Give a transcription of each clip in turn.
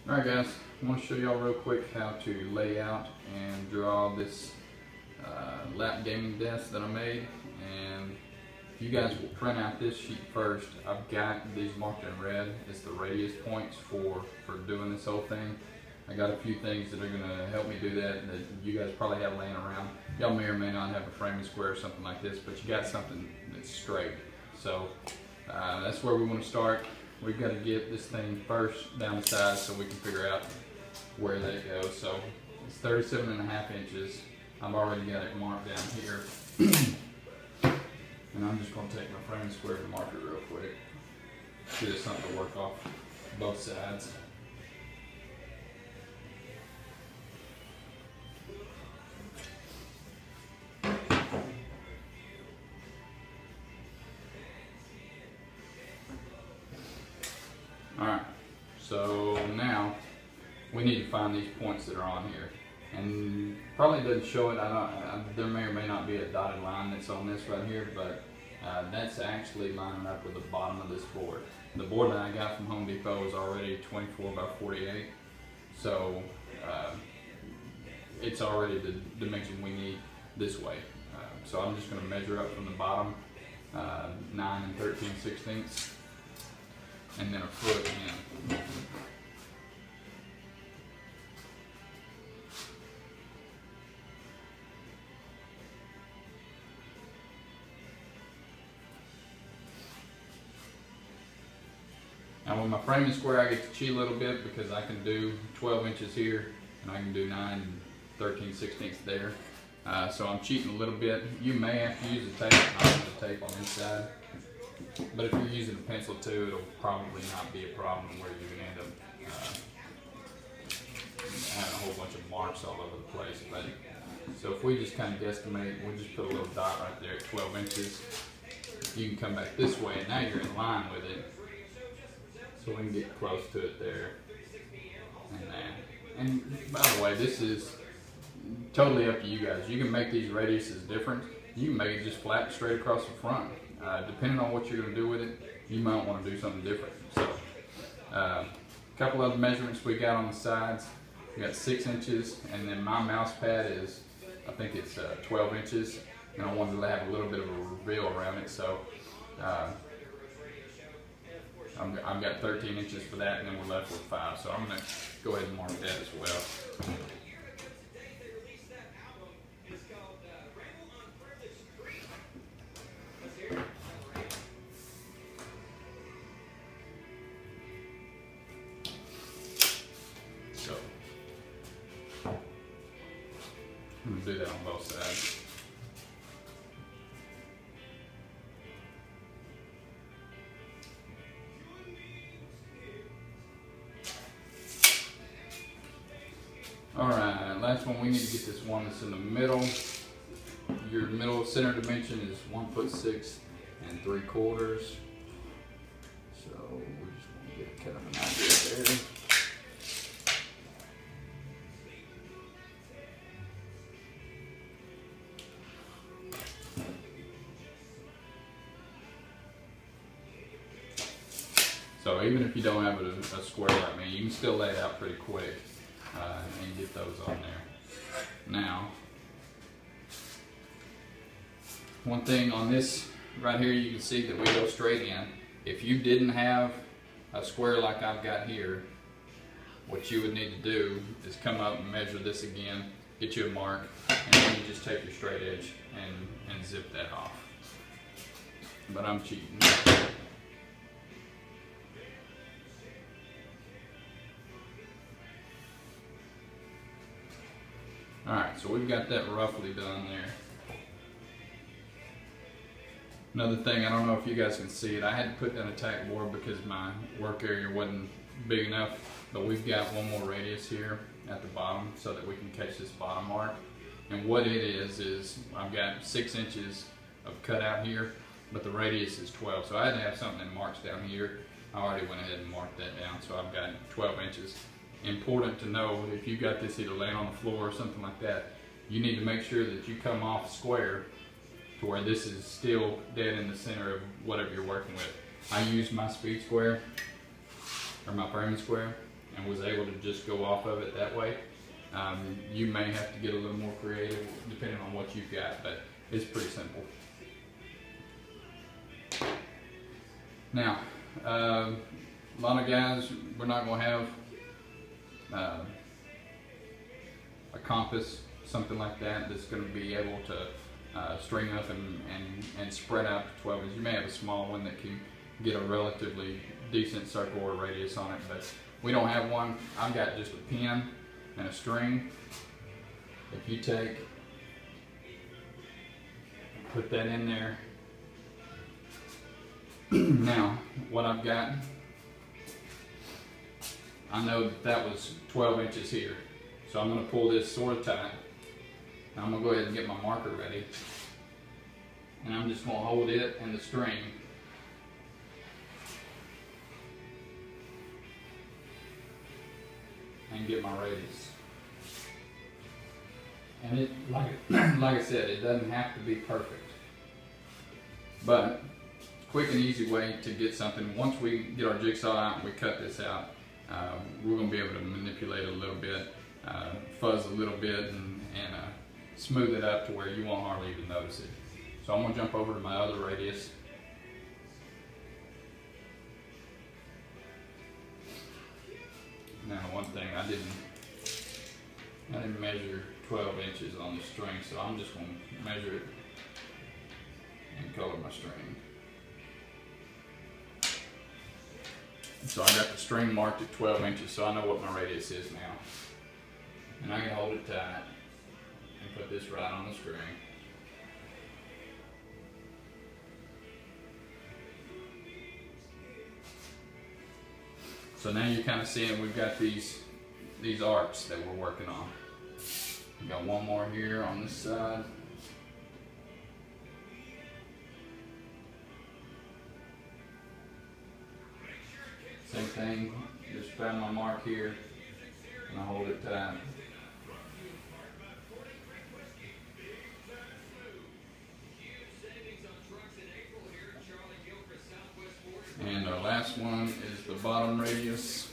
Alright guys, I want to show y'all real quick how to lay out and draw this lap gaming desk that I made. And if you guys will print out this sheet first, I've got these marked in red. It's the radius points for doing this whole thing. I got a few things that are going to help me do that you guys probably have laying around. Y'all may or may not have a framing square or something like this, but you got something that's straight. So that's where we want to start. We've got to get this thing first down the sides so we can figure out where they go. So it's 37.5 inches. I've already got it marked down here. And I'm just going to take my framing square and mark it real quick. Get us something to work off both sides. Alright, so now we need to find these points that are on here. And probably doesn't show it, there may or may not be a dotted line that's on this right here, but that's actually lining up with the bottom of this board. The board that I got from Home Depot is already 24 by 48, so it's already the dimension we need this way. So I'm just going to measure up from the bottom 9 13/16. And then a foot in. Now with my framing square, I get to cheat a little bit because I can do 12 inches here and I can do 9 13/16 there. So I'm cheating a little bit. You may have to use a tape. I use the tape on this side. But if you're using a pencil too, it'll probably not be a problem where you can end up having a whole bunch of marks all over the place. But so if we just kind of guesstimate, we'll just put a little dot right there at 12 inches. You can come back this way, and now you're in line with it. So we can get close to it there. And by the way, this is totally up to you guys. You can make these radiuses different. You can make it just flat straight across the front. Depending on what you're going to do with it, you might want to do something different. So, a couple other measurements we got on the sides. We got 6 inches, and then my mouse pad is, I think it's 12 inches, and I wanted to have a little bit of a reveal around it. So, I've got 13 inches for that, and then we're left with 5. So I'm going to go ahead and mark that as well. I'm going to do that on both sides. Alright, last one, we need to get this one that's in the middle. Your middle center dimension is 1'6" 3/4. So we just want to get kind of an idea there. So even if you don't have a square like me, you can still lay it out pretty quick and get those on there. Now, one thing on this right here, you can see that we go straight in. If you didn't have a square like I've got here, what you would need to do is come up and measure this again, get you a mark, and then you just take your straight edge and zip that off. But I'm cheating. Alright, so we've got that roughly done there. Another thing, I don't know if you guys can see it, I had to put down a tack board because my work area wasn't big enough, but we've got one more radius here at the bottom so that we can catch this bottom mark. And what it is I've got 6 inches of cutout here, but the radius is 12, so I had to have something that marks down here. I already went ahead and marked that down, so I've got 12 inches. Important to know, if you got this either laying on the floor or something like that, you need to make sure that you come off square to where this is still dead in the center of whatever you're working with. I use my speed square, or my framing square, and was able to just go off of it that way. You may have to get a little more creative depending on what you've got, but it's pretty simple. Now, a lot of guys, we're not going to have a compass, something like that, that's going to be able to string up and spread out to 12 inches. You may have a small one that can get a relatively decent circle or radius on it, but we don't have one. I've got just a pin and a string. If you take, put that in there. Now, what I've got, I know that was 12 inches here. So I'm going to pull this sort of tight. Now I'm going to go ahead and get my marker ready. And I'm just going to hold it and the string and get my radius. And it, like I said, it doesn't have to be perfect, but quick and easy way to get something. Once we get our jigsaw out and we cut this out, we're going to be able to manipulate it a little bit, fuzz a little bit, and smooth it up to where you won't hardly even notice it. So I'm going to jump over to my other radius. Now, one thing, I didn't measure 12 inches on the string, so I'm just going to measure it and color my string. So I got the string marked at 12 inches, so I know what my radius is now. And I can hold it tight and put this right on the string. So now you're kind of seeing we've got these arcs that we're working on. We got one more here on this side. Same thing, just found my mark here and I hold it tight. And our last one is the bottom radius.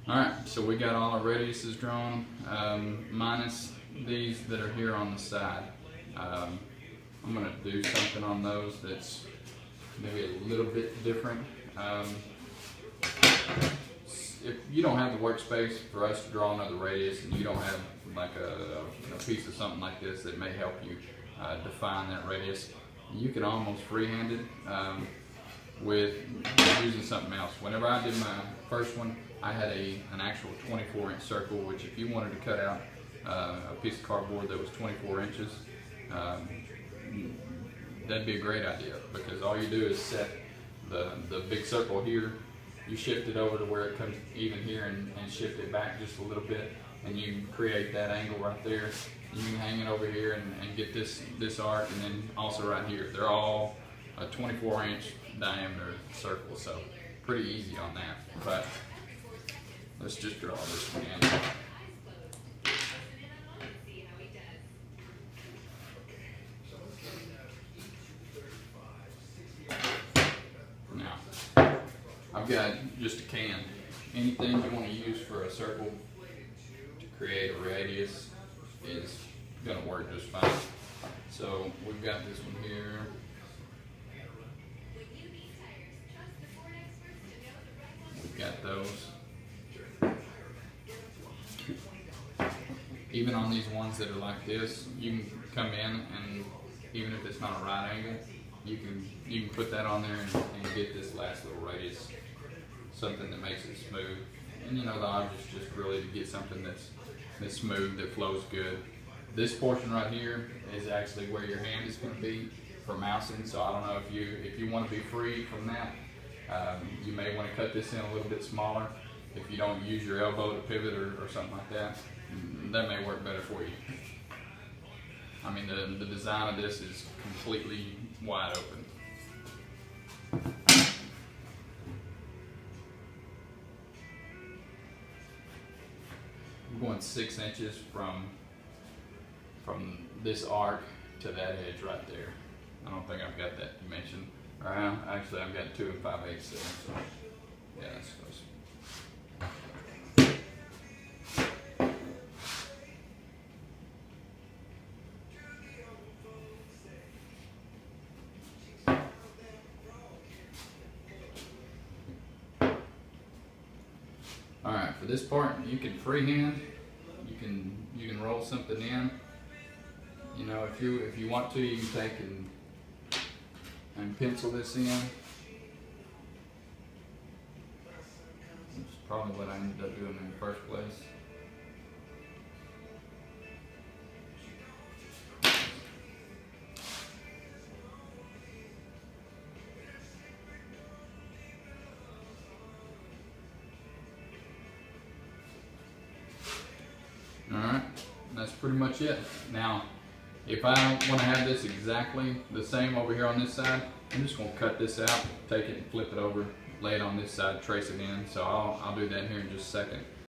Alright, so we got all our radiuses drawn, minus these that are here on the side. I'm going to do something on those that's maybe a little bit different. If you don't have the workspace for us to draw another radius, and you don't have like a piece of something like this that may help you define that radius, you can almost freehand it with using something else. Whenever I did my first one, I had an actual 24-inch circle, which if you wanted to cut out a piece of cardboard that was 24 inches, that'd be a great idea, because all you do is set the big circle here, you shift it over to where it comes even here, and shift it back just a little bit, and you create that angle right there. You can hang it over here and get this arc, and then also right here. They're all a 24-inch diameter circle, so pretty easy on that. But let's just draw this one in. Now, I've got just a can. Anything you want to use for a circle to create a radius is going to work just fine. So we've got this one here. We've got those. Even on these ones that are like this, you can come in, and even if it's not a right angle, you can put that on there and get this last little radius, something that makes it smooth. And you know, the object's just really to get something that's smooth, that flows good. This portion right here is actually where your hand is going to be for mousing. So I don't know if you want to be free from that, you may want to cut this in a little bit smaller. If you don't use your elbow to pivot or something like that, that may work better for you. I mean, the design of this is completely wide open. I'm going 6 inches from this arc to that edge right there. I don't think I've got that dimension. Actually, I've got 2 5/8 there. So yeah, that's close. All right, for this part, you can freehand. You can roll something in. You know, if you want to, you can take and pencil this in. Which is probably what I ended up doing in the first place. Alright, that's pretty much it. Now, if I want to have this exactly the same over here on this side, I'm just going to cut this out, take it and flip it over, lay it on this side, trace it in. So I'll do that here in just a second.